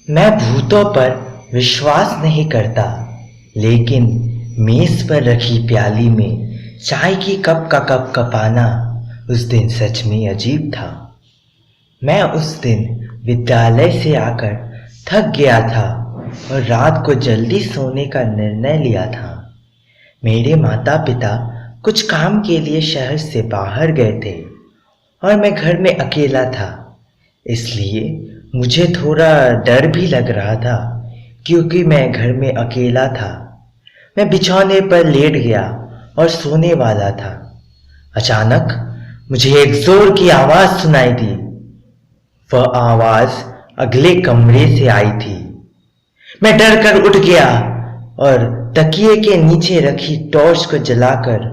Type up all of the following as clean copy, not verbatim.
मैं भूतों पर विश्वास नहीं करता, लेकिन मेज पर रखी प्याली में चाय की कप का कप कपाना उस दिन सच में अजीब था। मैं उस दिन विद्यालय से आकर थक गया था और रात को जल्दी सोने का निर्णय लिया था। मेरे माता पिता कुछ काम के लिए शहर से बाहर गए थे और मैं घर में अकेला था, इसलिए मुझे थोड़ा डर भी लग रहा था क्योंकि मैं घर में अकेला था। मैं बिछौने पर लेट गया और सोने वाला था। अचानक मुझे एक जोर की आवाज सुनाई दी। वह आवाज अगले कमरे से आई थी। मैं डर कर उठ गया और तकिए के नीचे रखी टॉर्च को जलाकर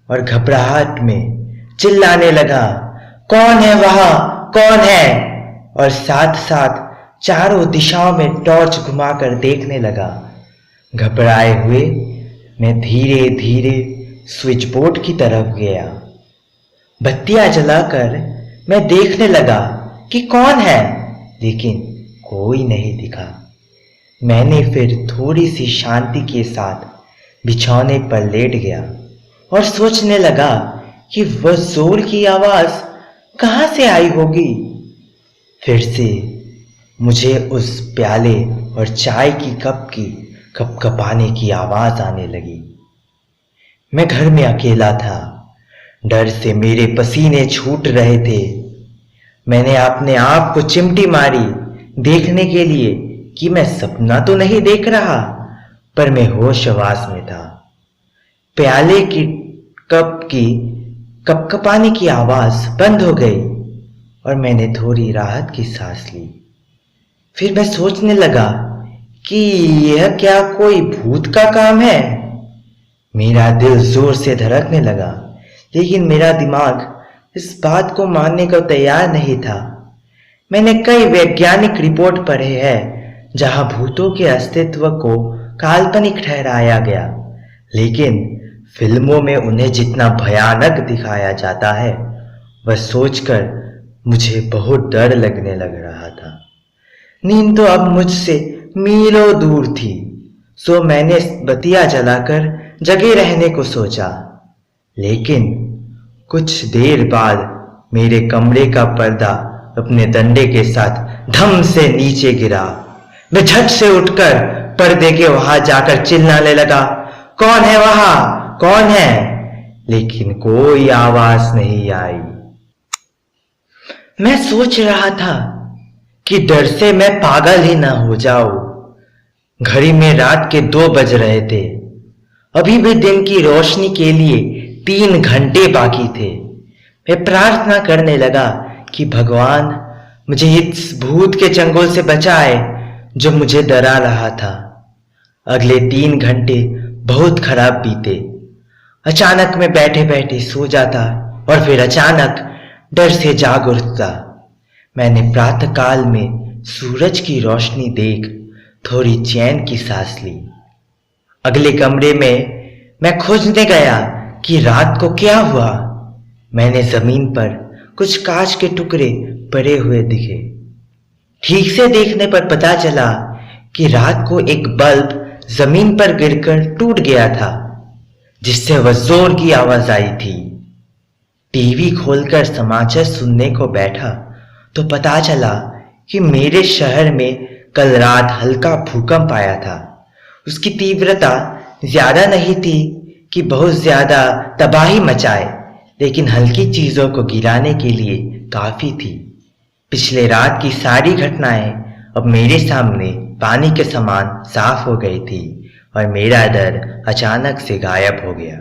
और घबराहट में चिल्लाने लगा, कौन है वहां, कौन है? और साथ साथ चारों दिशाओं में टॉर्च घुमाकर देखने लगा। घबराए हुए मैं धीरे धीरे स्विच बोर्ड की तरफ गया। बत्तियां जलाकर मैं देखने लगा कि कौन है, लेकिन कोई नहीं दिखा। मैंने फिर थोड़ी सी शांति के साथ बिछौने पर लेट गया और सोचने लगा कि वह जोर की आवाज कहां से आई होगी। फिर से मुझे उस प्याले और चाय की कप की कपकपाने की आवाज आने लगी। मैं घर में अकेला था। डर से मेरे पसीने छूट रहे थे। मैंने अपने आप को चिमटी मारी देखने के लिए कि मैं सपना तो नहीं देख रहा, पर मैं होशवास में था। प्याले की कप की कपकपाने की आवाज बंद हो गई और मैंने थोड़ी राहत की सांस ली। फिर मैं सोचने लगा कि यह क्या कोई भूत का काम है। मेरा दिल जोर से धड़कने लगा, लेकिन मेरा दिमाग इस बात को मानने को तैयार नहीं था। मैंने कई वैज्ञानिक रिपोर्ट पढ़े हैं जहां भूतों के अस्तित्व को काल्पनिक ठहराया गया, लेकिन फिल्मों में उन्हें जितना भयानक दिखाया जाता है वह सोचकर मुझे बहुत डर लगने लग रहा था। नींद तो अब मुझसे मीलों दूर थी, सो मैंने बत्तियां जलाकर जगे रहने को सोचा। लेकिन कुछ देर बाद मेरे कमरे का पर्दा अपने डंडे के साथ धम से नीचे गिरा। मैं झट से उठकर पर्दे के वहां जाकर चिल्लाने लगा, कौन है वहां, कौन है? लेकिन कोई आवाज नहीं आई। मैं सोच रहा था कि डर से मैं पागल ही ना हो जाऊं। घड़ी में रात के 2 बज रहे थे। अभी भी दिन की रोशनी के लिए 3 घंटे बाकी थे। मैं प्रार्थना करने लगा कि भगवान मुझे इस भूत के चंगुल से बचाए जो मुझे डरा रहा था। अगले 3 घंटे बहुत खराब बीते। अचानक मैं बैठे बैठे सो जाता और फिर अचानक डर से जाग उठता। मैंने प्रातःकाल में सूरज की रोशनी देख थोड़ी चैन की सांस ली। अगले कमरे में मैं खोजने गया कि रात को क्या हुआ। मैंने जमीन पर कुछ कांच के टुकड़े पड़े हुए दिखे। ठीक से देखने पर पता चला कि रात को एक बल्ब जमीन पर गिरकर टूट गया था, जिससे वह जोर की आवाज आई थी। टीवी खोलकर समाचार सुनने को बैठा तो पता चला कि मेरे शहर में कल रात हल्का भूकंप आया था। उसकी तीव्रता ज्यादा नहीं थी कि बहुत ज्यादा तबाही मचाए, लेकिन हल्की चीजों को गिराने के लिए काफी थी। पिछले रात की सारी घटनाएं अब मेरे सामने पानी के समान साफ हो गई थी और मेरा डर अचानक से गायब हो गया।